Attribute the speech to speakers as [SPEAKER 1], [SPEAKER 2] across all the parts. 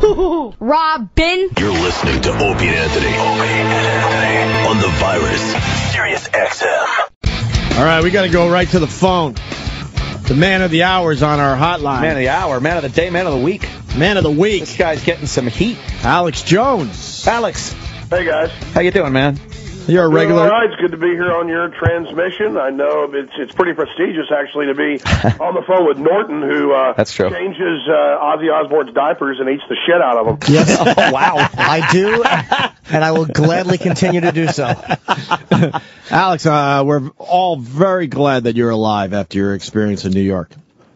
[SPEAKER 1] Robin.
[SPEAKER 2] You're listening to Opie Anthony. On the virus, Sirius XM.
[SPEAKER 3] All right, we got to go right to the phone. The man of the hour is on our hotline.
[SPEAKER 4] Man of the hour, man of the day, man of the week.
[SPEAKER 3] Man of the week.
[SPEAKER 4] This guy's getting some heat.
[SPEAKER 3] Alex Jones.
[SPEAKER 4] Alex.
[SPEAKER 5] Hey, guys.
[SPEAKER 4] How you doing, man?
[SPEAKER 3] You're a regular.
[SPEAKER 5] All right, it's good to be here on your transmission. I know it's pretty prestigious, actually, to be on the phone with Norton, who
[SPEAKER 4] That's true.
[SPEAKER 5] changes Ozzy Osbourne's diapers and eats the shit out of them.
[SPEAKER 6] Yes.
[SPEAKER 4] Oh, wow.
[SPEAKER 6] I do, and I will gladly continue to do so.
[SPEAKER 3] Alex, we're all very glad that you're alive after your experience in New York.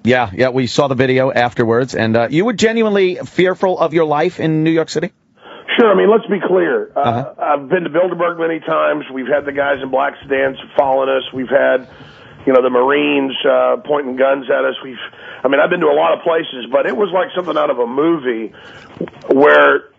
[SPEAKER 4] Yeah, we saw the video afterwards, and you were genuinely fearful of your life in New York City?
[SPEAKER 5] Sure. I mean, let's be clear. I've been to Bilderberg many times. We've had the guys in black sedans following us. We've had, the Marines pointing guns at us. I've been to a lot of places, but it was like something out of a movie where,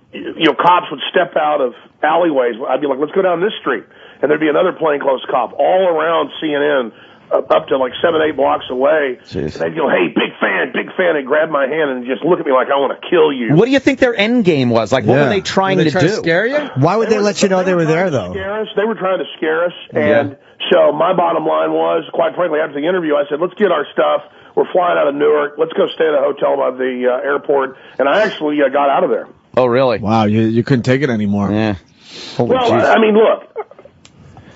[SPEAKER 5] cops would step out of alleyways. I'd be like, let's go down this street. And there'd be another plainclothes cop all around CNN. Up to like 7-8 blocks away.
[SPEAKER 4] Jeez.
[SPEAKER 5] They'd go, hey, big fan, and grab my hand and just look at me like I want to kill you.
[SPEAKER 4] What do you think their end game was? Like, what were they trying to do?
[SPEAKER 3] To scare you?
[SPEAKER 6] Why would they let you know they were there, though?
[SPEAKER 5] They were trying to scare us, and so my bottom line was, quite frankly, after the interview, I said, let's get our stuff. We're flying out of Newark. Let's go stay at a hotel by the airport, and I actually got out of there.
[SPEAKER 4] Oh, really?
[SPEAKER 3] Wow, you couldn't take it anymore.
[SPEAKER 4] Yeah. Holy
[SPEAKER 5] Well,
[SPEAKER 4] jeez.
[SPEAKER 5] Look,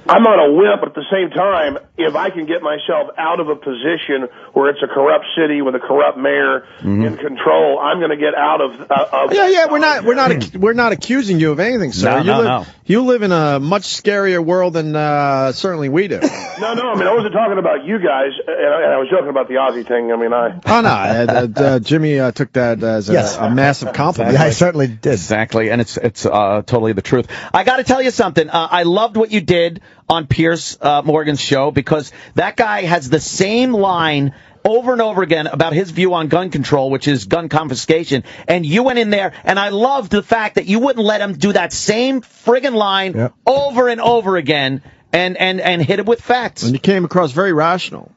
[SPEAKER 5] I'm not a wimp, but at the same time, if I can get myself out of a position where it's a corrupt city with a corrupt mayor in control, I'm going to get out of.
[SPEAKER 3] Yeah. We're not accusing you of anything, sir.
[SPEAKER 4] No.
[SPEAKER 3] You live in a much scarier world than certainly we do.
[SPEAKER 5] No. I wasn't talking about you guys, and I was joking about the Aussie thing.
[SPEAKER 3] Oh no, Jimmy took that as a massive compliment.
[SPEAKER 6] Yeah, I certainly did.
[SPEAKER 4] Exactly, and it's totally the truth. I got to tell you something. I loved what you did on Piers Morgan's show, because that guy has the same line over and over again about his view on gun control, which is gun confiscation, and you went in there, and I loved the fact that you wouldn't let him do that same friggin' line over and over again and hit it with facts.
[SPEAKER 3] And you came across very rational.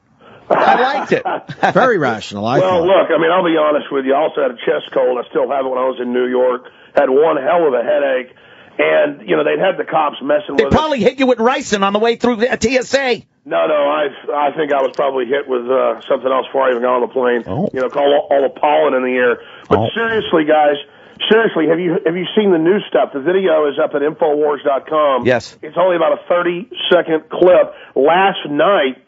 [SPEAKER 4] I liked it.
[SPEAKER 3] Very rational, I thought.
[SPEAKER 5] Look, I'll be honest with you. I also had a chest cold. I still have it when I was in New York. Had one hell of a headache. And, they'd had the cops messing with us.
[SPEAKER 4] They probably hit you with ricin on the way through the TSA.
[SPEAKER 5] No, I think I was probably hit with something else before I even got on the plane.
[SPEAKER 4] Oh.
[SPEAKER 5] All the pollen in the air. But seriously, guys, have you seen the new stuff? The video is up at Infowars.com.
[SPEAKER 4] Yes.
[SPEAKER 5] It's only about a 30-second clip. Last night,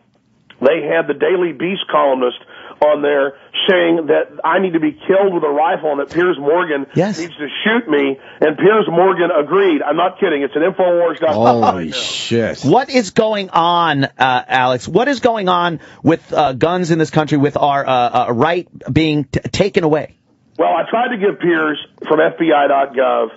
[SPEAKER 5] they had the Daily Beast columnist on there saying that I need to be killed with a rifle and that Piers Morgan needs to shoot me, and Piers Morgan agreed. I'm not kidding. It's at Infowars.com.
[SPEAKER 3] Holy shit.
[SPEAKER 4] What is going on, Alex? What is going on with guns in this country, with our right being taken away?
[SPEAKER 5] Well, I tried to give Piers from FBI.gov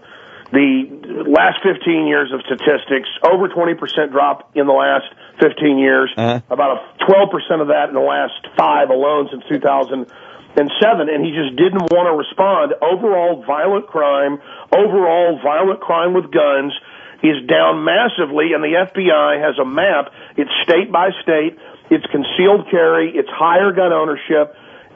[SPEAKER 5] the last 15 years of statistics, over 20% drop in the last 15 years, about 12% of that in the last 5 alone since 2007, and he just didn't want to respond. Overall violent crime with guns is down massively, and the FBI has a map. It's state by state. It's concealed carry. It's higher gun ownership.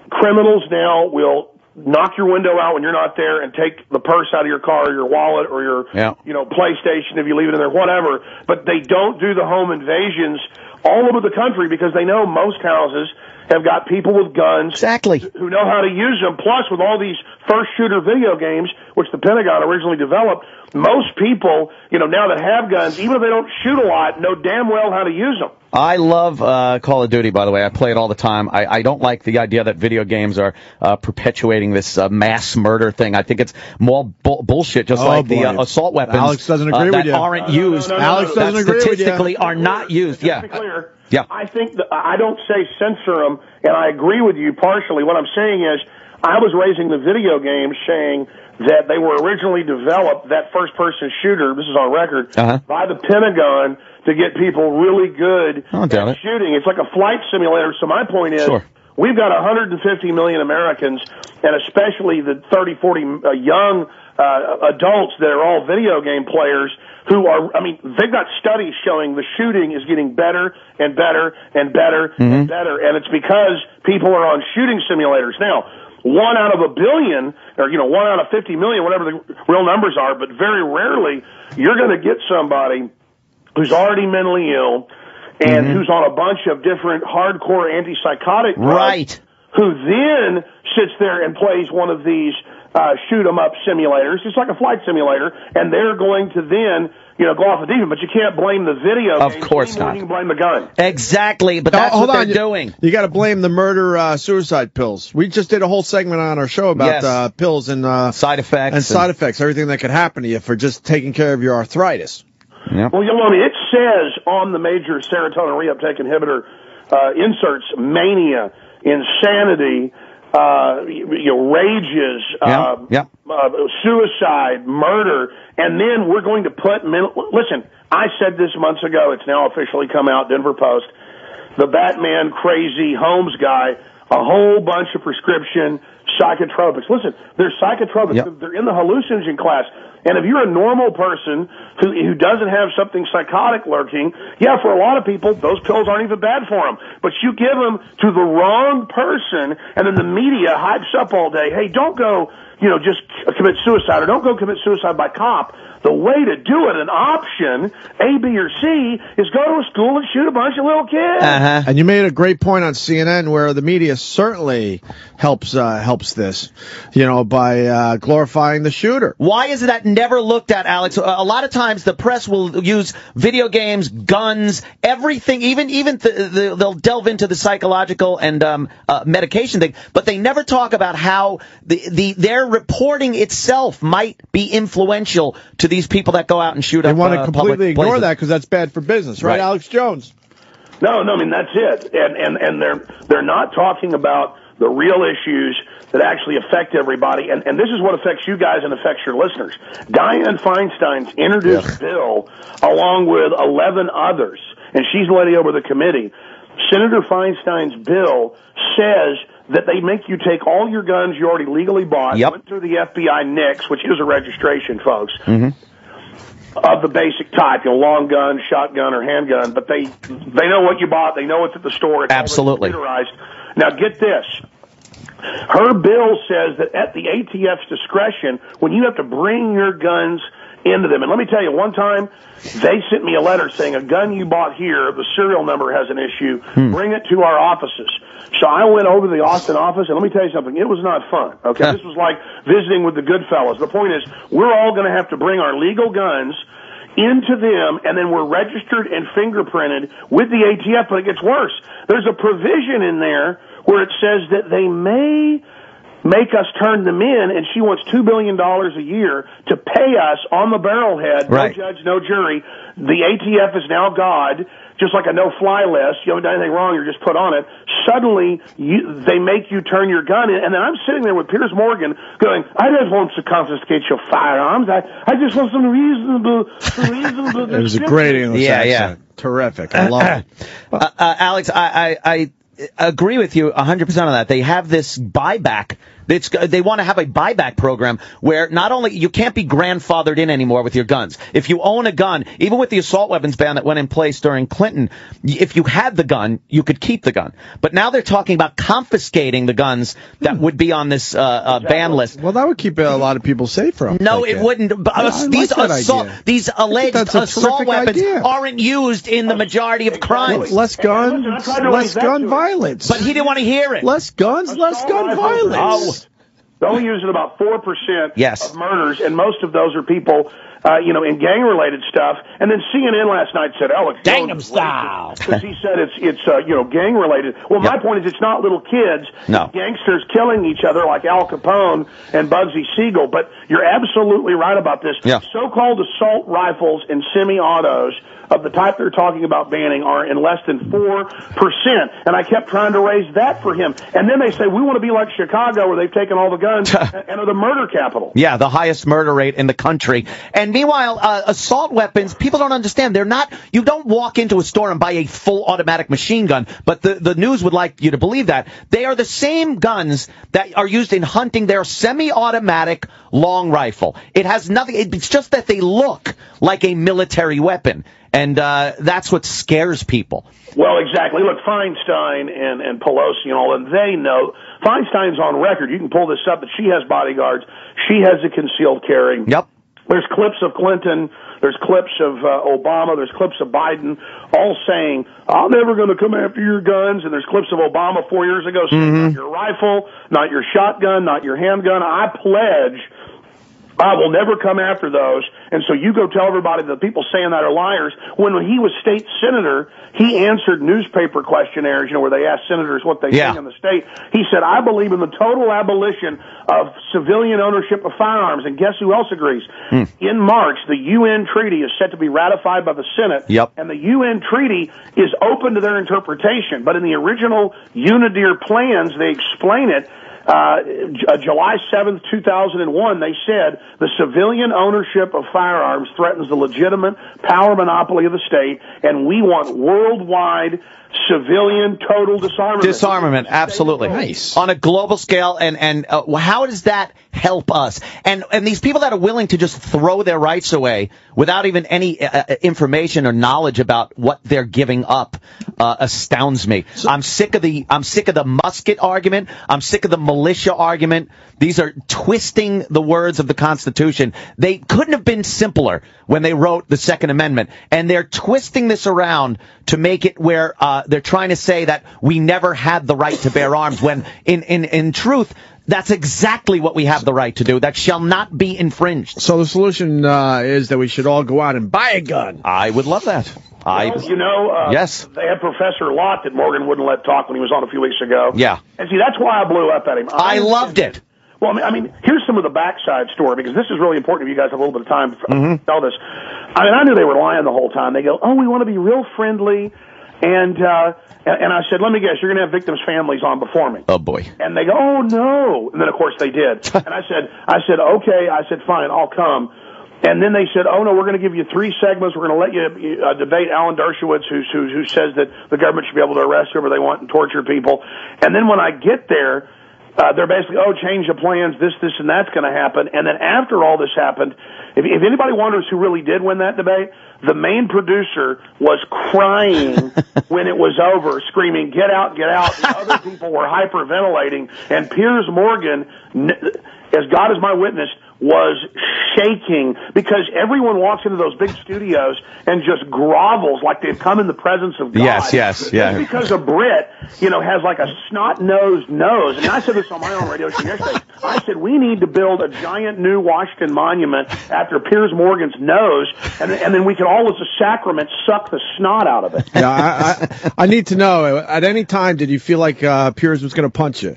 [SPEAKER 5] Criminals now will knock your window out when you're not there and take the purse out of your car or your wallet or your PlayStation if you leave it in there, whatever. But they don't do the home invasions all over the country because they know most houses have got people with guns who know how to use them. Plus, with all these first shooter video games, which the Pentagon originally developed, most people, now that have guns, even if they don't shoot a lot, know damn well how to use them.
[SPEAKER 4] I love Call of Duty, by the way. I play it all the time. I don't like the idea that video games are perpetuating this mass murder thing. I think it's more bullshit, just like the assault weapons
[SPEAKER 3] Alex doesn't agree with you.
[SPEAKER 4] that aren't used.
[SPEAKER 3] Alex doesn't agree with you.
[SPEAKER 4] Statistically are not used.
[SPEAKER 5] Just to be clear, I think that I don't say censor them, and I agree with you partially. What I'm saying is I was raising the video games saying that they were originally developed, that first-person shooter, this is on record, by the Pentagon to get people really good at shooting. It's like a flight simulator. So my point is, we've got 150 million Americans, and especially the 30, 40 young adults that are all video game players who are, they've got studies showing the shooting is getting better and better and better and better, and it's because people are on shooting simulators. Now, 1 out of a billion, or 1 out of 50 million, whatever the real numbers are. But very rarely you're going to get somebody who's already mentally ill and who's on a bunch of different hardcore antipsychotic drugs,
[SPEAKER 4] Right.
[SPEAKER 5] who then sits there and plays one of these shoot 'em up simulators. It's like a flight simulator, and they're going to then go off the deep end. But you can't blame the video.
[SPEAKER 4] Of
[SPEAKER 5] games
[SPEAKER 4] course
[SPEAKER 5] anymore
[SPEAKER 4] not.
[SPEAKER 5] than You can blame the gun.
[SPEAKER 4] Exactly, but that's
[SPEAKER 3] Hold
[SPEAKER 4] what
[SPEAKER 3] on.
[SPEAKER 4] they're doing.
[SPEAKER 3] You got to blame the murder-suicide pills. We just did a whole segment on our show about
[SPEAKER 4] Yes.
[SPEAKER 3] pills and
[SPEAKER 4] Side effects.
[SPEAKER 3] and side effects, everything that could happen to you for just taking care of your arthritis.
[SPEAKER 4] Yep.
[SPEAKER 5] Well, it says on the major serotonin reuptake inhibitor inserts, mania, insanity, rages, suicide, murder, and then we're going to put listen, I said this months ago, it's now officially come out, Denver Post, the Batman crazy Holmes guy, a whole bunch of prescription psychotropics. Listen, they're psychotropics.
[SPEAKER 4] Yep.
[SPEAKER 5] They're in the hallucinogen class. And if you're a normal person who doesn't have something psychotic lurking, for a lot of people, those pills aren't even bad for them. But you give them to the wrong person, and then the media hypes up all day, hey, don't go, just commit suicide, or don't go commit suicide by cop. The way to do it, an option, A, B, or C, is go to a school and shoot a bunch of little kids.
[SPEAKER 3] And you made a great point on CNN where the media certainly helps this, by glorifying the shooter.
[SPEAKER 4] Why is that never looked at, Alex? A lot of times the press will use video games, guns, everything, even they'll delve into the psychological and medication thing, but they never talk about how their reporting itself might be influential to these people that go out and shoot
[SPEAKER 3] They
[SPEAKER 4] up
[SPEAKER 3] want to completely ignore
[SPEAKER 4] places.
[SPEAKER 3] that because that's bad for business, right, Alex Jones?
[SPEAKER 5] No, I mean, that's it. And they're not talking about the real issues that actually affect everybody. And this is what affects you guys and affects your listeners. Dianne Feinstein's introduced a bill along with 11 others, and she's the lady over the committee. Senator Feinstein's bill says that they make you take all your guns you already legally bought, went through the FBI NICS, which is a registration, folks, of the basic type, long gun, shotgun, or handgun, but they know what you bought, they know what's at the store, it's
[SPEAKER 4] absolutely
[SPEAKER 5] computerized. Now get this. Her bill says that at the ATF's discretion, when you have to bring your guns into them, and let me tell you, one time they sent me a letter saying a gun you bought here, the serial number has an issue, bring it to our offices. So I went over to the Austin office, and let me tell you something, it was not fun, okay? This was like visiting with the good fellas. The point is, we're all going to have to bring our legal guns into them, and then we're registered and fingerprinted with the ATF, but it gets worse. There's a provision in there where it says that they may make us turn them in, and she wants $2 billion a year to pay us on the barrelhead, no judge, no jury. The ATF is now God, just like a no-fly list. You haven't done anything wrong, you're just put on it. Suddenly, they make you turn your gun in, and then I'm sitting there with Piers Morgan going, I just want to confiscate your firearms. I just want some reasonable
[SPEAKER 3] It was a great English accent. Terrific. I love it.
[SPEAKER 4] Alex, I agree with you 100% on that. They have this buyback. They want to have a buyback program where not only you can't be grandfathered in anymore with your guns. If you own a gun, even with the assault weapons ban that went in place during Clinton, if you had the gun, you could keep the gun. But now they're talking about confiscating the guns that would be on this ban list.
[SPEAKER 3] Well, that would keep a lot of people safer.
[SPEAKER 4] No, it wouldn't. But these alleged assault weapons aren't used in the majority of crimes.
[SPEAKER 3] Less guns, less gun violence.
[SPEAKER 4] But he didn't want to hear it.
[SPEAKER 3] Less guns, less gun violence.
[SPEAKER 5] They only use it about 4%
[SPEAKER 4] yes.
[SPEAKER 5] of murders, and most of those are people, in gang-related stuff. And then CNN last night said, "Alex,
[SPEAKER 4] Gangnam Style,"
[SPEAKER 5] because he said it's gang-related. Well, my point is, it's not little kids,
[SPEAKER 4] no.
[SPEAKER 5] Gangsters killing each other like Al Capone and Bugsy Siegel. But you're absolutely right about this.
[SPEAKER 4] Yeah.
[SPEAKER 5] So-called assault rifles and semi-autos of the type they're talking about banning are in less than 4%. And I kept trying to raise that for him. And then they say, we want to be like Chicago, where they've taken all the guns and are the murder capital.
[SPEAKER 4] Yeah, the highest murder rate in the country. And meanwhile, assault weapons, people don't understand. They're not, you don't walk into a store and buy a full automatic machine gun, but the news would like you to believe that. They are the same guns that are used in hunting. They're semi-automatic long rifle. It has nothing, it's just that they look like a military weapon. And that's what scares people.
[SPEAKER 5] Well, exactly. Look, Feinstein and Pelosi and all, and they know Feinstein's on record. You can pull this up, but she has bodyguards. She has a concealed carry.
[SPEAKER 4] Yep.
[SPEAKER 5] There's clips of Clinton. There's clips of Obama. There's clips of Biden all saying, I'm never going to come after your guns. And there's clips of Obama 4 years ago saying, not your rifle, not your shotgun, not your handgun. I pledge I will never come after those. And so you go tell everybody the people saying that are liars. When he was state senator, he answered newspaper questionnaires, where they asked senators what they think in the state. He said, I believe in the total abolition of civilian ownership of firearms. And guess who else agrees? In March, the UN treaty is set to be ratified by the Senate. And the UN treaty is open to their interpretation. But in the original UNIDIR plans, they explain it. July 7th, 2001, they said the civilian ownership of firearms threatens the legitimate power monopoly of the state, and we want worldwide civilian total disarmament.
[SPEAKER 4] Disarmament, absolutely.
[SPEAKER 3] Nice.
[SPEAKER 4] On a global scale, and how does that help us? And these people that are willing to just throw their rights away without even any information or knowledge about what they're giving up astounds me. I'm sick of the musket argument. I'm sick of the militia argument. These are twisting the words of the Constitution. They couldn't have been simpler when they wrote the Second Amendment, and they're twisting this around to make it where they're trying to say that we never had the right to bear arms, when in truth, that's exactly what we have the right to do. That shall not be infringed.
[SPEAKER 3] So the solution is that we should all go out and buy a gun.
[SPEAKER 4] I would love that.
[SPEAKER 5] Yes. They had Professor Lott that Morgan wouldn't let talk when he was on a few weeks ago.
[SPEAKER 4] Yeah.
[SPEAKER 5] And see, that's why I blew up at him.
[SPEAKER 4] I loved it.
[SPEAKER 5] Well, I mean, here's some of the backside story, because this is really important if you guys have a little bit of time to tell this. I knew they were lying the whole time. They go, we want to be real friendly. And I said, let me guess, you're going to have victims' families on before me.
[SPEAKER 4] Oh, boy.
[SPEAKER 5] And they go, oh, no. And then, of course, they did. And I said, okay. I said, fine, I'll come. And then they said, oh, no, we're going to give you 3 segments. We're going to let you debate Alan Dershowitz, who says that the government should be able to arrest whoever they want and torture people. And then when I get there, they're basically, change the plans, this, and that's going to happen. And then after all this happened, if anybody wonders who really did win that debate, the main producer was crying when it was over, screaming, get out, get out. And other people were hyperventilating. And Piers Morgan, as God is my witness, was shaking, because everyone walks into those big studios and just grovels like they've come in the presence of God.
[SPEAKER 4] Yes.
[SPEAKER 5] Just because a Brit, has like a snot-nosed nose. And I said this on my own radio show yesterday. I said, we need to build a giant new Washington monument after Piers Morgan's nose, and then we can all, as a sacrament, suck the snot out of it.
[SPEAKER 3] Yeah, I need to know, at any time, did you feel like Piers was going to punch you?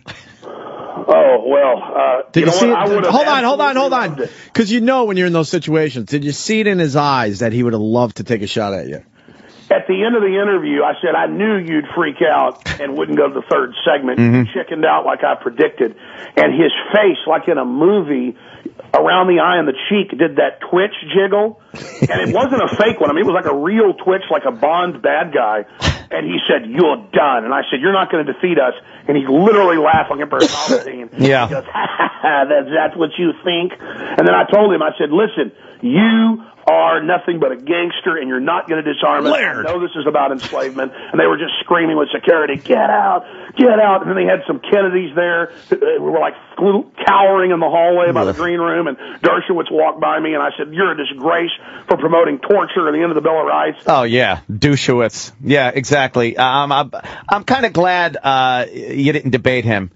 [SPEAKER 5] Oh, well,
[SPEAKER 3] did you see it? Hold on.
[SPEAKER 5] Because
[SPEAKER 3] Because when you're in those situations, did you see it in his eyes that he would have loved to take a shot at you?
[SPEAKER 5] At the end of the interview, I said, I knew you'd freak out and wouldn't go to the third segment. You chickened out like I predicted. And his face, like in a movie, around the eye and the cheek, did that twitch jiggle. And it wasn't a fake one. I mean, it was like a real twitch, like a Bond bad guy. And he said, you're done. And I said, you're not going to defeat us. And he literally laughed like Emperor Palpatine.
[SPEAKER 4] Yeah.
[SPEAKER 5] He goes, that's what you think? And then I told him, I said, listen, you are nothing but a gangster, and you're not going to disarm us. I know this is about enslavement. And they were just screaming with security, get out, get out. And then they had some Kennedys there who were like cowering in the hallway by the green room, and Dershowitz walked by me, and I said, you're a disgrace for promoting torture at the end of the Bill of Rights.
[SPEAKER 4] Oh, yeah, Dershowitz. Yeah, exactly. I'm kind of glad you didn't debate him.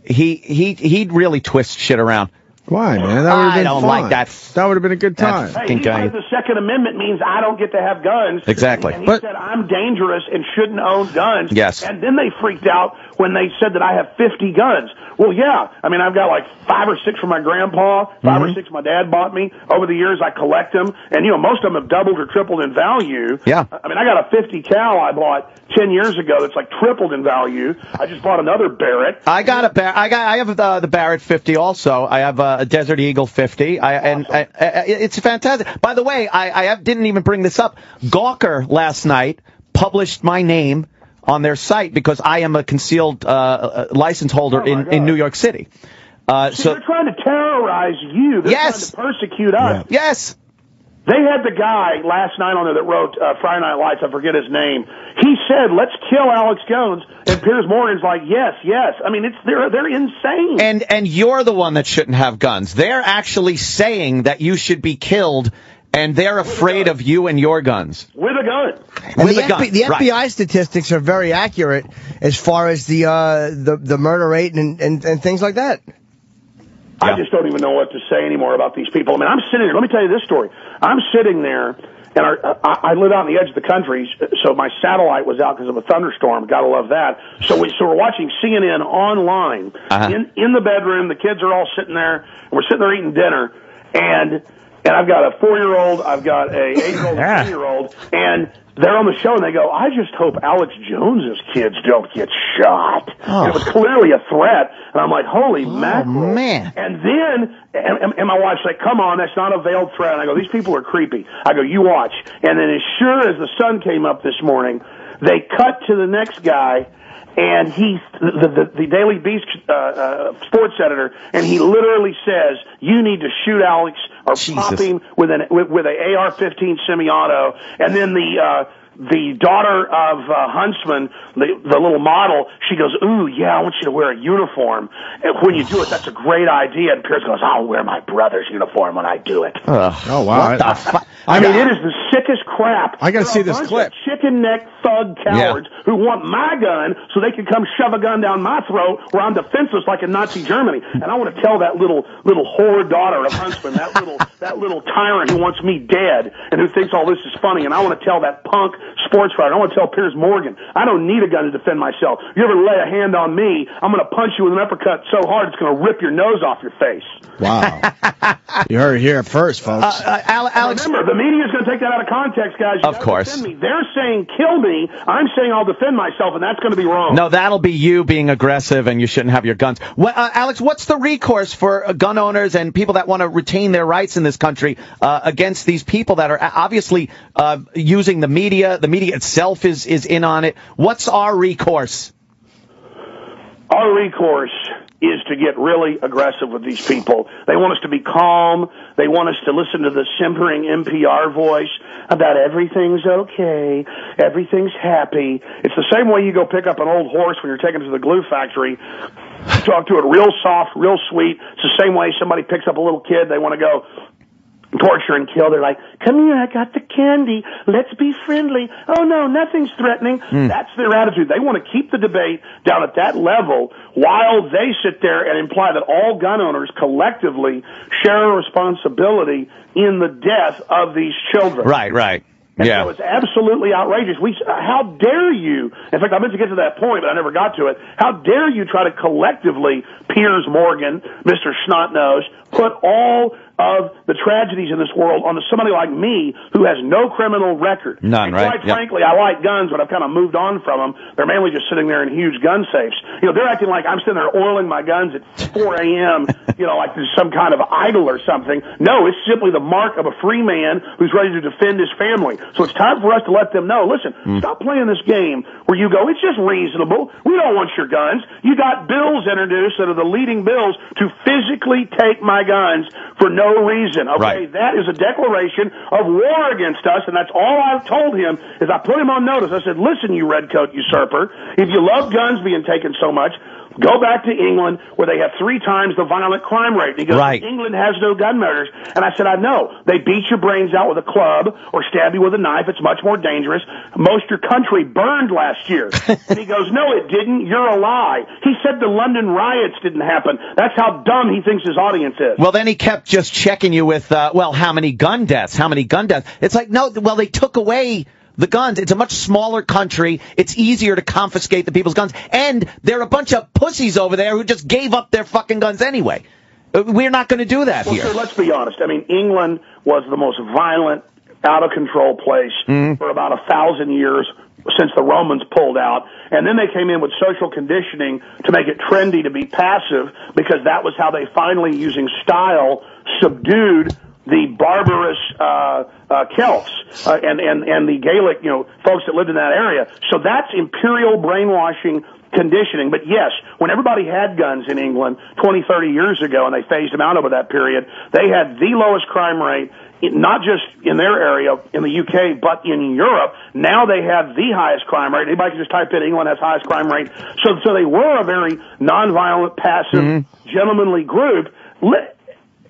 [SPEAKER 4] He'd really twist shit around.
[SPEAKER 3] Why, man? That would have been fun.
[SPEAKER 4] Like that.
[SPEAKER 3] That would have been a good time.
[SPEAKER 5] Hey, he said the Second Amendment means I don't get to have guns.
[SPEAKER 4] Exactly.
[SPEAKER 5] And he said I'm dangerous and shouldn't own guns.
[SPEAKER 4] Yes.
[SPEAKER 5] And then they freaked out when they said that I have 50 guns. Well, yeah. I mean, I've got like 5 or 6 from my grandpa, 5 or 6 my dad bought me. Over the years, I collect them. And, most of them have doubled or tripled in value.
[SPEAKER 4] Yeah.
[SPEAKER 5] I mean, I got a 50 cal I bought 10 years ago that's like tripled in value. I just bought another Barrett.
[SPEAKER 4] I have the Barrett 50 also. I have a Desert Eagle 50. It's fantastic. By the way, I didn't even bring this up. Gawker last night published my name on their site because I am a concealed license holder in New York City.
[SPEAKER 5] So they're trying to terrorize you. They're trying to persecute us.
[SPEAKER 4] Yes.
[SPEAKER 5] They had the guy last night on there that wrote Friday Night Lights. I forget his name. He said, "Let's kill Alex Jones," and Piers Morgan's like, "Yes, yes." I mean, they're insane.
[SPEAKER 4] And you're the one that shouldn't have guns. They're actually saying that you should be killed, and they're afraid of you and your guns.
[SPEAKER 5] With a gun.
[SPEAKER 6] And
[SPEAKER 4] With a gun.
[SPEAKER 6] The FBI
[SPEAKER 4] Right.
[SPEAKER 6] statistics are very accurate as far as the murder rate and things like that.
[SPEAKER 5] I just don't even know what to say anymore about these people. I mean, I'm sitting there. Let me tell you this story. I'm sitting there, and I live out on the edge of the country, so my satellite was out because of a thunderstorm. Gotta love that. So we're watching CNN online in the bedroom. The kids are all sitting there, and we're sitting there eating dinner, and I've got a 4-year-old, I've got a 8-year-old, and a 10-year-old, and they're on the show, and they go, "I just hope Alex Jones's kids don't get shot." And it was clearly a threat, and I'm like, "Holy mackerel!"
[SPEAKER 4] Man.
[SPEAKER 5] And then, and my wife's like, "Come on, that's not a veiled threat." And I go, "These people are creepy." I go, "You watch." And then, as sure as the sun came up this morning, they cut to the next guy. And he's the Daily Beast sports editor, and he literally says, "You need to shoot Alex or pop him with an AR-15 semi-auto." And then the daughter of Huntsman, the little model, she goes, "Ooh, yeah, I want you to wear a uniform. And when you do it, that's a great idea." And Piers goes, "I'll wear my brother's uniform when I do it."
[SPEAKER 3] Oh, wow.
[SPEAKER 5] I mean, it is the sickest crap.
[SPEAKER 3] I got to see this clip.
[SPEAKER 5] Chicken neck thug cowards who want my gun so they can come shove a gun down my throat where I'm defenseless like in Nazi Germany. And I want to tell that little whore daughter of Huntsman, that little tyrant who wants me dead and who thinks all this is funny. And I want to tell that punk sports writer, I want to tell Piers Morgan, I don't need a gun to defend myself. You ever lay a hand on me, I'm going to punch you with an uppercut so hard it's going to rip your nose off your face.
[SPEAKER 3] Wow. You heard it here first, folks.
[SPEAKER 4] Alex,
[SPEAKER 5] remember, the media is going to take that out of context, guys. You
[SPEAKER 4] of course.
[SPEAKER 5] Defend me. They're saying kill me. I'm saying I'll defend myself, and that's going to be wrong.
[SPEAKER 4] No, that'll be you being aggressive, and you shouldn't have your guns. Alex, what's the recourse for gun owners and people that want to retain their rights in this country against these people that are obviously using the media? The media itself is in on it. What's our recourse?
[SPEAKER 5] Our recourse is to get really aggressive with these people. They want us to be calm. They want us to listen to the simpering NPR voice about everything's okay, everything's happy. It's the same way you go pick up an old horse when you're taking it to the glue factory. Talk to it real soft, real sweet. It's the same way somebody picks up a little kid. They want to go torture and kill. They're like, "Come here, I got the candy. Let's be friendly." "Oh, no, nothing's threatening." That's their attitude. They want to keep the debate down at that level while they sit there and imply that all gun owners collectively share a responsibility in the death of these children.
[SPEAKER 4] Right.
[SPEAKER 5] And so it's absolutely outrageous. How dare you? In fact, I meant to get to that point, but I never got to it. How dare you try to collectively, Piers Morgan, Mr. Snotnose, put all of the tragedies in this world onto somebody like me who has no criminal record.
[SPEAKER 4] None,
[SPEAKER 5] and
[SPEAKER 4] right?
[SPEAKER 5] Quite frankly, I like guns, but I've kind of moved on from them. They're mainly just sitting there in huge gun safes. You know, they're acting like I'm sitting there oiling my guns at 4 a.m., you know, like there's some kind of idol or something. No, it's simply the mark of a free man who's ready to defend his family. So it's time for us to let them know, listen, stop playing this game where you go, it's just reasonable. We don't want your guns. You got bills introduced that are the leading bills to physically take my guns for no reason. Okay, That is a declaration of war against us, and that's all I've told him is I put him on notice. I said, listen, you redcoat usurper, if you love guns being taken so much, go back to England where they have 3 times the violent crime rate. And he goes, England has no gun murders. And I said, I know. They beat your brains out with a club or stab you with a knife. It's much more dangerous. Most of your country burned last year. And he goes, no, it didn't. You're a lie. He said the London riots didn't happen. That's how dumb he thinks his audience is.
[SPEAKER 4] Well, then he kept just checking you with, how many gun deaths? How many gun deaths? It's like, no, well, they took away the guns. It's a much smaller country. It's easier to confiscate the people's guns. And there are a bunch of pussies over there who just gave up their fucking guns anyway. We're not going to do that here.
[SPEAKER 5] Sir, let's be honest. I mean, England was the most violent, out-of-control place for about 1,000 years since the Romans pulled out. And then they came in with social conditioning to make it trendy to be passive because that was how they finally, using style, subdued the barbarous Celts and the Gaelic, folks that lived in that area. So that's imperial brainwashing conditioning. But yes, when everybody had guns in England 20, 30 years ago, and they phased them out over that period, they had the lowest crime rate, not just in their area in the UK, but in Europe. Now they have the highest crime rate. Anybody can just type in England has highest crime rate. So they were a very nonviolent, passive, gentlemanly group.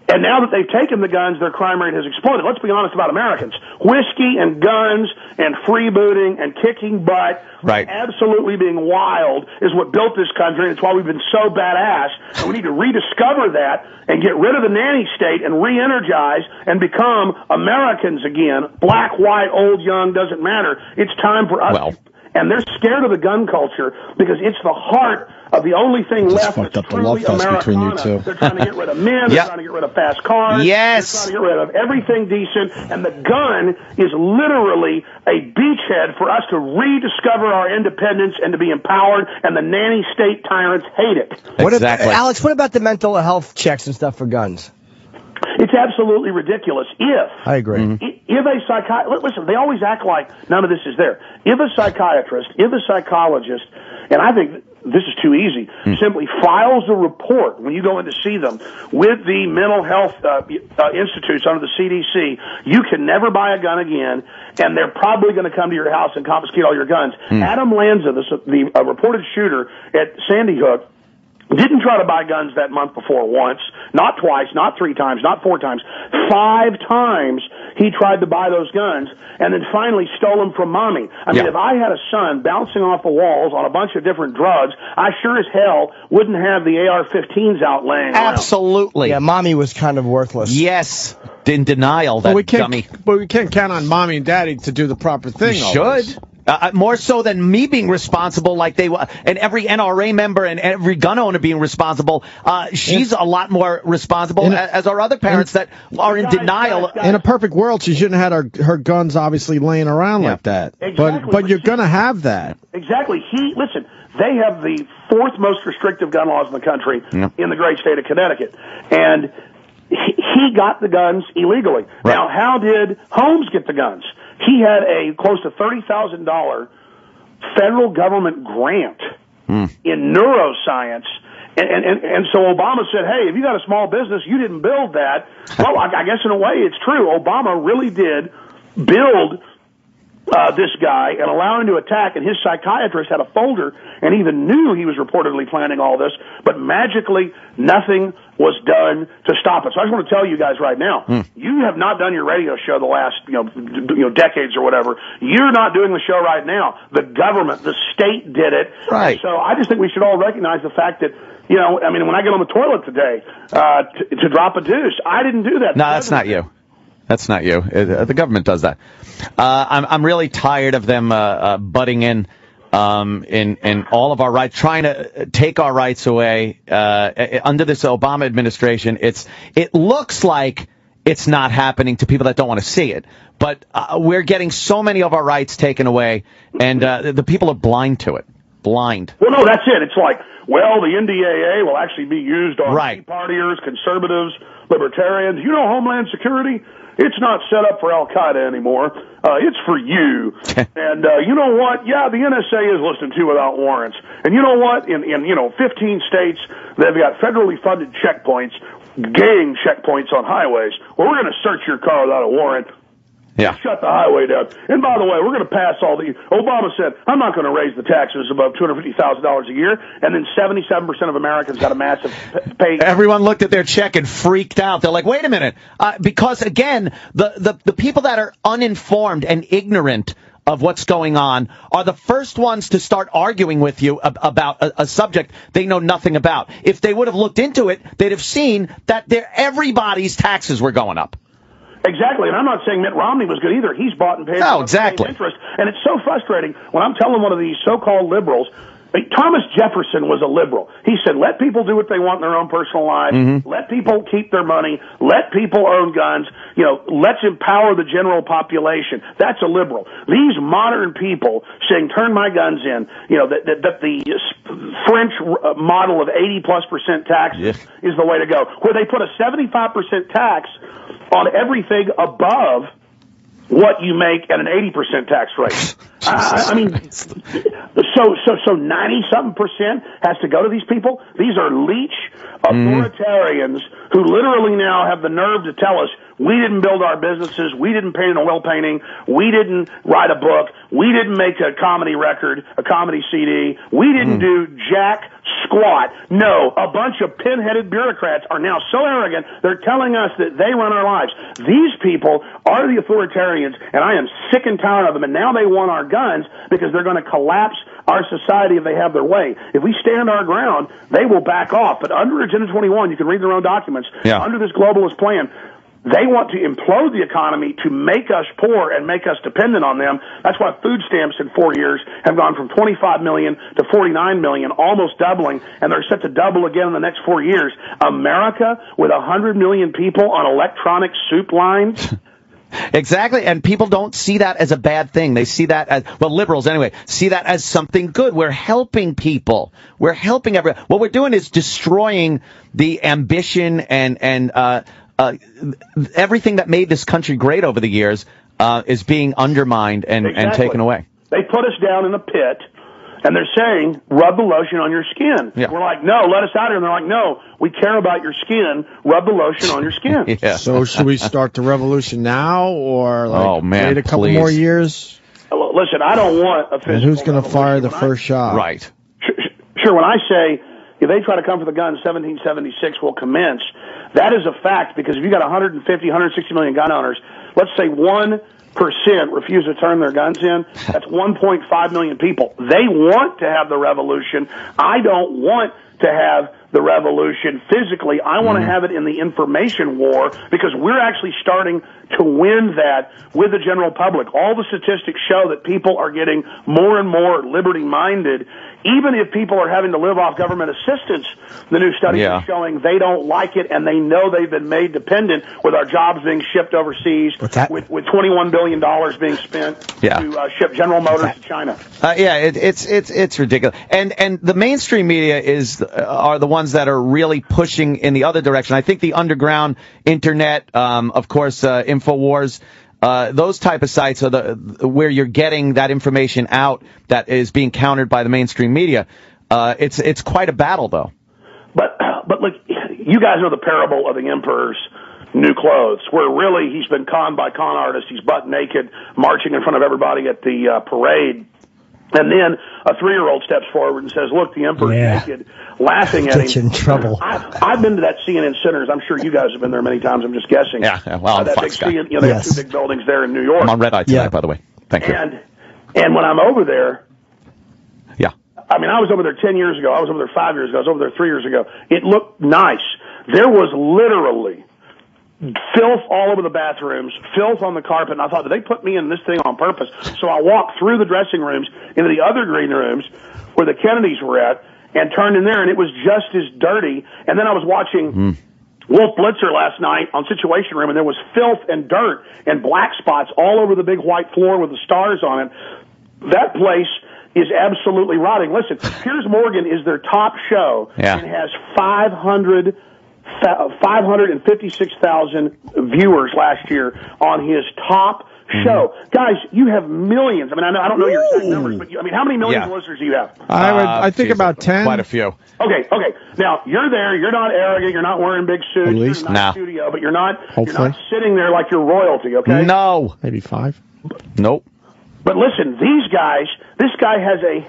[SPEAKER 5] And now that they've taken the guns, their crime rate has exploded. Let's be honest about Americans. Whiskey and guns and freebooting and kicking butt, absolutely being wild is what built this country. It's why we've been so badass. And we need to rediscover that and get rid of the nanny state and re-energize and become Americans again. Black, white, old, young, doesn't matter. It's time for us. And they're scared of the gun culture because it's the heart of the only thing left that's truly Americana. They're trying to get rid of men. They're trying to get rid of fast cars.
[SPEAKER 4] Yes.
[SPEAKER 5] They're trying to get rid of everything decent. And the gun is literally a beachhead for us to rediscover our independence and to be empowered. And the nanny state tyrants hate it.
[SPEAKER 4] Exactly.
[SPEAKER 6] Alex, what about the mental health checks and stuff for guns?
[SPEAKER 5] It's absolutely ridiculous.
[SPEAKER 6] I agree.
[SPEAKER 5] If a psychiatrist, listen, they always act like none of this is there. If a psychiatrist, if a psychologist, and I think this is too easy, simply files a report when you go in to see them with the mental health institutes under the CDC, you can never buy a gun again, and they're probably going to come to your house and confiscate all your guns. Adam Lanza, the reported shooter at Sandy Hook, didn't try to buy guns that month before once, not twice, not 3 times, not 4 times. 5 times he tried to buy those guns and then finally stole them from mommy. I mean, if I had a son bouncing off the walls on a bunch of different drugs, I sure as hell wouldn't have the AR-15s out laying around.
[SPEAKER 4] Absolutely.
[SPEAKER 6] Yeah, mommy was kind of worthless.
[SPEAKER 4] Yes. In denial, that dummy.
[SPEAKER 3] But we can't count on mommy and daddy to do the proper thing.
[SPEAKER 4] You should. More so than me being responsible, like and every NRA member and every gun owner being responsible. She's a lot more responsible, as are other parents that are in denial.
[SPEAKER 3] In a perfect world, she shouldn't have had her guns obviously laying around like that.
[SPEAKER 5] Exactly.
[SPEAKER 3] But you're going to have that.
[SPEAKER 5] Exactly. Listen, they have the 4th most restrictive gun laws in the country in the great state of Connecticut. And he got the guns illegally.
[SPEAKER 4] Right.
[SPEAKER 5] Now, how did Holmes get the guns? He had a close to $30,000 federal government grant in neuroscience. And so Obama said, hey, if you got a small business, you didn't build that. Well, I guess in a way it's true. Obama really did build this guy and allow him to attack, and his psychiatrist had a folder and even knew he was reportedly planning all this, but magically nothing was done to stop it. So I just want to tell you guys right now, you have not done your radio show the last decades or whatever. You're not doing the show right now. The government, the state did it.
[SPEAKER 4] Right.
[SPEAKER 5] So I just think we should all recognize the fact that, I mean, when I get on the toilet today to drop a deuce, I didn't do that.
[SPEAKER 4] No, that's not you. That's not you. The government does that. I'm really tired of them butting in all of our rights, trying to take our rights away under this Obama administration. It looks like it's not happening to people that don't want to see it, but we're getting so many of our rights taken away, and the people are blind to it. Blind.
[SPEAKER 5] Well, no, that's it. It's like, well, the NDAA will actually be used on Tea Partiers, conservatives, libertarians. Homeland Security, it's not set up for Al-Qaeda anymore. It's for you. And you know what? Yeah, the NSA is listened to without warrants. And you know what? In 15 states, they've got federally funded checkpoints, gang checkpoints on highways. Well, we're going to search your car without a warrant.
[SPEAKER 4] Yeah.
[SPEAKER 5] Shut the highway down. And by the way, we're going to pass Obama said, I'm not going to raise the taxes above $250,000 a year. And then 77% of Americans got a massive pay.
[SPEAKER 4] Everyone looked at their check and freaked out. They're like, wait a minute. Because again, the people that are uninformed and ignorant of what's going on are the first ones to start arguing with you about a subject they know nothing about. If they would have looked into it, they'd have seen that everybody's taxes were going up.
[SPEAKER 5] Exactly, and I'm not saying Mitt Romney was good either. He's bought and paid for interest, and it's so frustrating when I'm telling one of these so-called liberals. Thomas Jefferson was a liberal. He said, let people do what they want in their own personal lives. Let people keep their money. Let people own guns. Let's empower the general population. That's a liberal. These modern people saying, turn my guns in, that the French model of 80+% tax is the way to go, where they put a 75% tax on everything above what you make at an 80% tax rate. I mean, so 90-something% has to go to these people. These are leech authoritarians who literally now have the nerve to tell us we didn't build our businesses, we didn't paint an oil painting, we didn't write a book, we didn't make a comedy record, a comedy CD, we didn't do jack squat. No, a bunch of pin-headed bureaucrats are now so arrogant, they're telling us that they run our lives. These people are the authoritarians, and I am sick and tired of them, and now they want our guns because they're going to collapse our society if they have their way. If we stand our ground, they will back off. But under Agenda 21, you can read their own documents, under this globalist plan, they want to implode the economy to make us poor and make us dependent on them. That's why food stamps in 4 years have gone from 25 million to 49 million, almost doubling, and they're set to double again in the next 4 years. America, with 100 million people on electronic soup lines.
[SPEAKER 4] Exactly, and people don't see that as a bad thing. They see that as, well, liberals anyway, see that as something good. We're helping people. We're helping everyone. What we're doing is destroying the ambition and everything that made this country great over the years is being undermined and taken away.
[SPEAKER 5] They put us down in a pit, and they're saying, rub the lotion on your skin. Yeah. We're like, no, let us out of here. And they're like, no, we care about your skin. Rub the lotion on your skin.
[SPEAKER 3] Yeah. So should we start the revolution now or wait a couple more years?
[SPEAKER 5] Listen, I don't want a physical.
[SPEAKER 3] And who's going to fire the first shot?
[SPEAKER 4] Right.
[SPEAKER 5] Sure, when I say if they try to come for the gun, 1776 will commence, that is a fact, because if you got 150, 160 million gun owners, let's say 1% refuse to turn their guns in, that's 1.5 million people. They want to have the revolution. I don't want to have the revolution physically. I want to have it in the information war, because we're actually starting to win that with the general public. All the statistics show that people are getting more and more liberty-minded. Even if people are having to live off government assistance, the new studies are showing they don't like it, and they know they've been made dependent with our jobs being shipped overseas, with $21 billion being spent to ship General Motors to China.
[SPEAKER 4] It's ridiculous. And the mainstream media are the ones that are really pushing in the other direction. I think the underground internet, of course, InfoWars, those type of sites are where you're getting that information out that is being countered by the mainstream media. It's quite a battle, though. But
[SPEAKER 5] look, you guys know the parable of the emperor's new clothes, where really he's been conned by con artists. He's butt naked, marching in front of everybody at the parade. And then a 3-year-old steps forward and says, look, the emperor's naked, laughing at him.
[SPEAKER 6] Gets in trouble.
[SPEAKER 5] I've been to that CNN Centers. I'm sure you guys have been there many times. I'm just guessing.
[SPEAKER 4] Well, I'm
[SPEAKER 5] that big CNN, they have 2 big buildings there in New York.
[SPEAKER 4] I'm on red eye tonight, by the way. Thank you.
[SPEAKER 5] And when I'm over there, I mean, I was over there 10 years ago. I was over there 5 years ago. I was over there 3 years ago. It looked nice. There was literally filth all over the bathrooms, filth on the carpet, and I thought, did they put me in this thing on purpose? So I walked through the dressing rooms into the other green rooms where the Kennedys were at and turned in there, and it was just as dirty. And then I was watching Wolf Blitzer last night on Situation Room, and there was filth and dirt and black spots all over the big white floor with the stars on it. That place is absolutely rotting. Listen, Piers Morgan is their top show and has 556,000 viewers last year on his top show. Guys, you have millions. I mean, I don't know your exact numbers, but how many millions of listeners do you have?
[SPEAKER 3] I think about 10.
[SPEAKER 4] Quite a few.
[SPEAKER 5] Okay. Now, you're there. You're not arrogant. You're not wearing big suits. At least. You're not in the studio, but you're not sitting there like you're royalty, okay?
[SPEAKER 4] No.
[SPEAKER 3] Maybe 5.
[SPEAKER 4] Nope.
[SPEAKER 5] But listen, these guys, this guy has a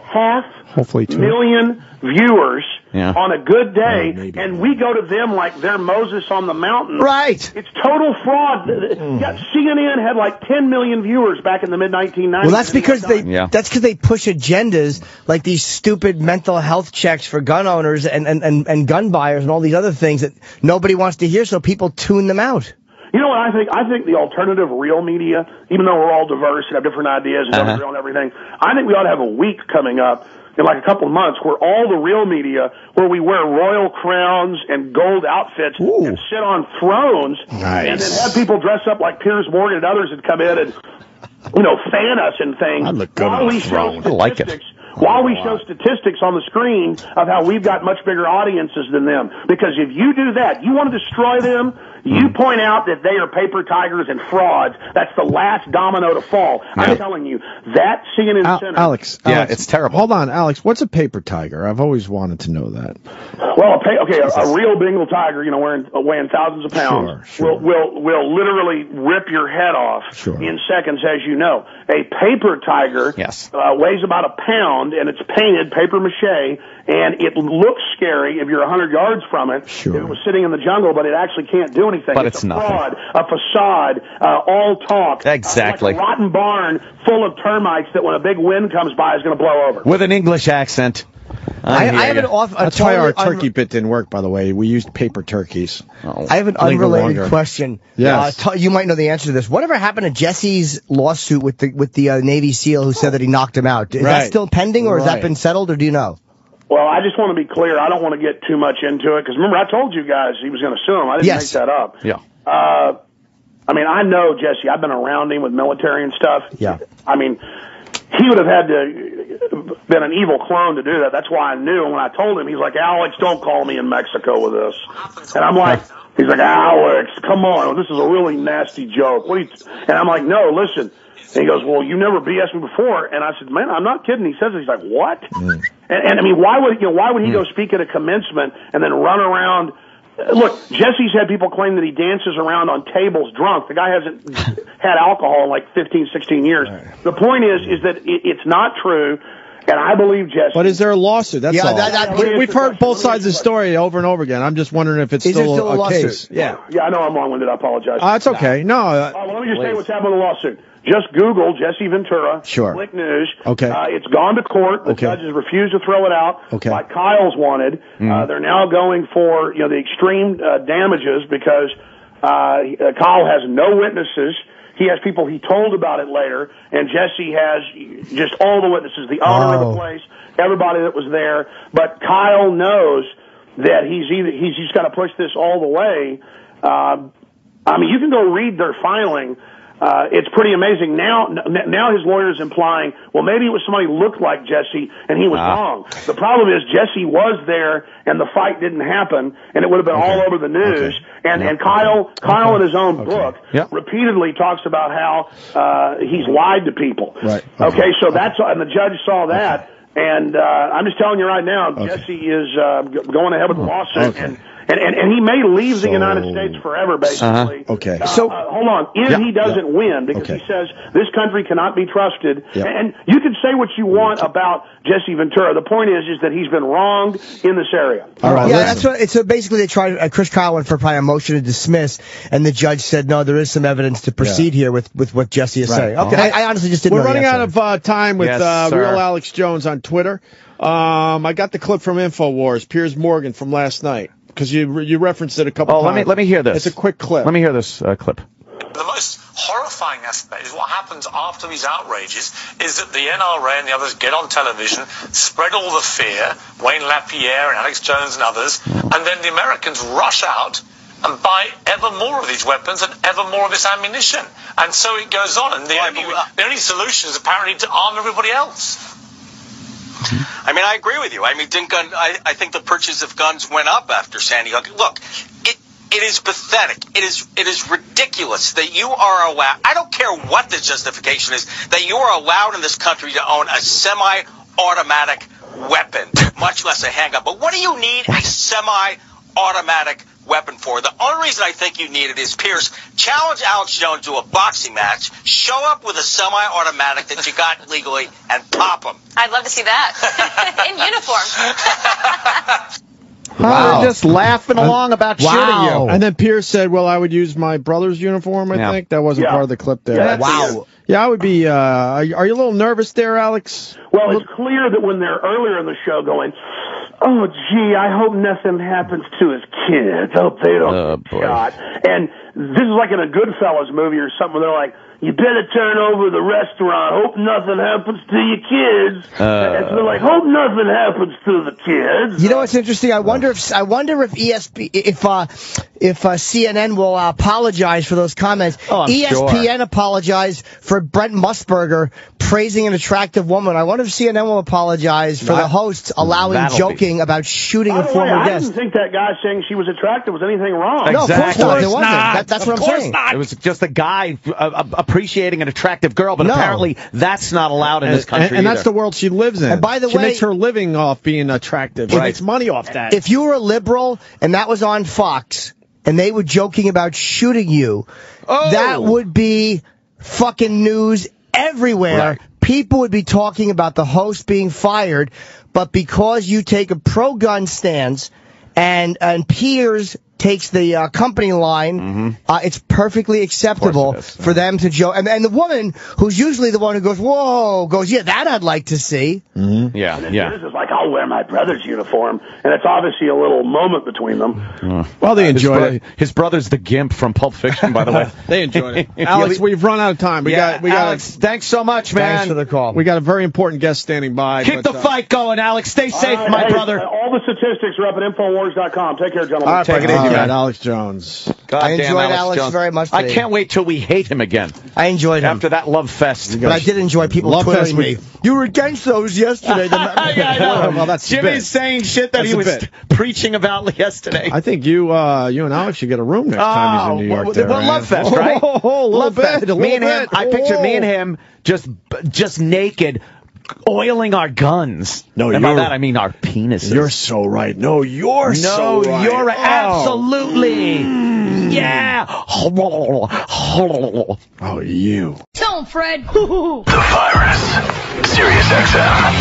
[SPEAKER 5] 500,000 viewers on a good day, and we go to them like they're Moses on the mountain.
[SPEAKER 4] Right.
[SPEAKER 5] It's total fraud. CNN had like 10 million viewers back in the mid-1990s.
[SPEAKER 6] Well, that's because they push agendas like these stupid mental health checks for gun owners and gun buyers and all these other things that nobody wants to hear, so people tune them out.
[SPEAKER 5] You know what I think? I think the alternative real media, even though we're all diverse and have different ideas and don't agree on everything, I think we ought to have a week coming up in like a couple of months where all the real media, where we wear royal crowns and gold outfits and sit on thrones and then have people dress up like Piers Morgan and others that come in and, fan us and things.
[SPEAKER 3] I look good on a throne.
[SPEAKER 4] I like it.
[SPEAKER 5] While we show statistics on the screen of how we've got much bigger audiences than them. Because if you do that, you want to destroy them, You point out that they are paper tigers and frauds. That's the last domino to fall. I'm telling you, that CNN Center.
[SPEAKER 3] Alex,
[SPEAKER 4] it's terrible.
[SPEAKER 3] Hold on, Alex. What's a paper tiger? I've always wanted to know that.
[SPEAKER 5] Well, a real Bengal tiger, weighing thousands of pounds,
[SPEAKER 3] Sure.
[SPEAKER 5] will literally rip your head off in seconds, as you know. A paper tiger weighs about a pound, and it's painted paper mache, and it looks scary if you're 100 yards from it.
[SPEAKER 3] Sure.
[SPEAKER 5] If it was sitting in the jungle, but it actually can't do anything.
[SPEAKER 4] But
[SPEAKER 5] it's
[SPEAKER 4] it's
[SPEAKER 5] a
[SPEAKER 4] nothing.
[SPEAKER 5] fraud, a facade, all talk.
[SPEAKER 4] Exactly.
[SPEAKER 5] Like a rotten barn full of termites that when a big wind comes by is going to blow over.
[SPEAKER 4] With an English accent.
[SPEAKER 6] I have an
[SPEAKER 3] That's why our turkey bit didn't work, by the way. We used paper turkeys.
[SPEAKER 6] I have an unrelated question.
[SPEAKER 3] Yes.
[SPEAKER 6] You might know the answer to this. Whatever happened to Jesse's lawsuit with the Navy SEAL who said that he knocked him out? Is that still pending, or has that been settled, or do you know?
[SPEAKER 5] Well, I just want to be clear. I don't want to get too much into it, because remember, I told you guys he was going to sue him. I didn't make that up.
[SPEAKER 4] Yeah.
[SPEAKER 5] I mean, I know Jesse. I've been around him with military and stuff.
[SPEAKER 6] Yeah.
[SPEAKER 5] I mean, he would have had to been an evil clone to do that. That's why I knew. And when I told him, he's like, Alex, don't call me in Mexico with this. And I'm like, he's like, Alex, come on. This is a really nasty joke. And I'm like, no, listen. And he goes, well, you never BS me before. And I said, man, I'm not kidding. He says it. He's like, what? And I mean, why would he go speak at a commencement and then run around? Look, Jesse's had people claim that he dances around on tables drunk. The guy hasn't had alcohol in like 15, 16 years. Right. The point is that it's not true, and I believe Jesse.
[SPEAKER 3] But is there a lawsuit? That's all. We've heard both sides of the story over and over again. I'm just wondering if it's still a case.
[SPEAKER 5] Yeah, I know I'm long-winded. I apologize.
[SPEAKER 3] It's okay. No.
[SPEAKER 5] Well, let me just say what's happened with the lawsuit. Just Google Jesse Ventura. Click News.
[SPEAKER 3] Okay.
[SPEAKER 5] It's gone to court. The judges refused to throw it out. Like Kyle's wanted. They're now going for the extreme damages because Kyle has no witnesses. He has people he told about it later, and Jesse has just all the witnesses, the owner of the place, everybody that was there. But Kyle knows that he's just got to push this all the way. I mean, you can go read their filing. It's pretty amazing. Now his lawyer's implying, well, maybe it was somebody who looked like Jesse, and he was wrong. The problem is Jesse was there, and the fight didn't happen, and it would have been all over the news. And Kyle in his own book repeatedly talks about how he's lied to people. Right. Okay, so and the judge saw that, and I'm just telling you right now, Jesse is going ahead with the lawsuit, and he may leave the United States forever, basically.
[SPEAKER 3] So
[SPEAKER 5] hold on. If he doesn't win, because he says this country cannot be trusted, and you can say what you want about Jesse Ventura. The point is that he's been wronged in this area.
[SPEAKER 6] All right. Yeah, that's what. So basically, they tried. Chris Kyle went for probably a motion to dismiss, and the judge said no. There is some evidence to proceed here with what Jesse is saying. Okay. I honestly just didn't.
[SPEAKER 3] We're running out of time with Real Alex Jones on Twitter. I got the clip from InfoWars, Piers Morgan from last night, because you referenced it a couple times.
[SPEAKER 4] Let me hear this.
[SPEAKER 3] It's a quick clip.
[SPEAKER 4] Let me hear this clip.
[SPEAKER 1] The most horrifying aspect is what happens after these outrages is that the NRA and the others get on television, spread all the fear, Wayne LaPierre and Alex Jones and others, and then the Americans rush out and buy ever more of these weapons and ever more of this ammunition. And so it goes on, and the only solution is apparently to arm everybody else.
[SPEAKER 7] I mean, I agree with you. I mean, I think the purchase of guns went up after Sandy Hook. Look, it is pathetic. It is ridiculous that you are allowed. I don't care what the justification is, that you are allowed in this country to own a semi-automatic weapon, much less a handgun. But what do you need a semi-automatic weapon for? The only reason I think you need it is, Pierce, challenge Alex Jones to a boxing match, show up with a semi-automatic that you got legally, and pop him.
[SPEAKER 8] I'd love to see that. In uniform.
[SPEAKER 4] Wow. They're just laughing along about shooting you.
[SPEAKER 3] And then Pierce said, well, I would use my brother's uniform, I think. That wasn't part of the clip there.
[SPEAKER 5] Yeah,
[SPEAKER 3] wow. Yeah, I would be, are you a little nervous there, Alex?
[SPEAKER 5] Well, it's clear that when they're earlier in the show going, oh, gee, I hope nothing happens to his kids. I hope they don't get shot. And this is like in a Goodfellas movie or something where they're like, you better turn over the restaurant. Hope nothing happens to your kids. And so they're like, hope nothing happens to the kids.
[SPEAKER 6] You know what's interesting? I wonder if CNN will apologize for those comments. ESPN apologized for Brent Musburger praising an attractive woman. I wonder if CNN will apologize for the hosts allowing joking about shooting a former guest.
[SPEAKER 5] I didn't think that guy saying she was attractive was anything wrong.
[SPEAKER 6] No, of course not. There wasn't. That's what I'm saying.
[SPEAKER 4] It was just a guy appreciating an attractive girl, but apparently that's not allowed in this country
[SPEAKER 3] and that's the world she lives in.
[SPEAKER 6] And by the way,
[SPEAKER 3] she makes her living off being attractive. She makes money off that.
[SPEAKER 6] If you were a liberal and that was on Fox and they were joking about shooting you, that would be fucking news everywhere.
[SPEAKER 4] Right.
[SPEAKER 6] People would be talking about the host being fired, but because you take a pro-gun stance and Piers takes the company line, it's perfectly acceptable for them to joke. And the woman, who's usually the one who goes, whoa, goes, yeah, that I'd like to see.
[SPEAKER 4] Yeah.
[SPEAKER 5] This is like, I'll wear my brother's uniform. And it's obviously a little moment between them.
[SPEAKER 3] Well, they enjoyed it.
[SPEAKER 4] His brother's the Gimp from Pulp Fiction, by the way.
[SPEAKER 3] They enjoyed it. Alex, we've run out of time. We got
[SPEAKER 4] Alex, thanks so much, man.
[SPEAKER 6] Thanks for the call.
[SPEAKER 3] We got a very important guest standing by.
[SPEAKER 4] Keep the fight going, Alex. Stay safe, my brother.
[SPEAKER 5] All the statistics are up at Infowars.com. Take care, gentlemen.
[SPEAKER 3] All right,
[SPEAKER 4] take it easy, man.
[SPEAKER 3] Alex Jones.
[SPEAKER 6] I enjoyed Alex
[SPEAKER 4] Jones
[SPEAKER 6] very much today.
[SPEAKER 4] I can't wait till we hate him again.
[SPEAKER 6] I enjoyed him.
[SPEAKER 4] After that love fest.
[SPEAKER 6] But I did enjoy people twittering me. You were against those yesterday.
[SPEAKER 4] I know.
[SPEAKER 3] Well, that's
[SPEAKER 4] Jimmy's saying shit that he was preaching about yesterday.
[SPEAKER 3] I think you and Alex should get a room next time he's in New York.
[SPEAKER 4] Love fest, right?
[SPEAKER 3] Love fest.
[SPEAKER 4] Me and him. I pictured me and him just naked, oiling our guns.
[SPEAKER 3] No,
[SPEAKER 4] and by that I mean our penises.
[SPEAKER 3] You're so right. No, you're so right.
[SPEAKER 4] No, you're absolutely. Yeah.
[SPEAKER 3] Oh, you.
[SPEAKER 8] Tell him, Fred.
[SPEAKER 2] The Virus. Sirius XM.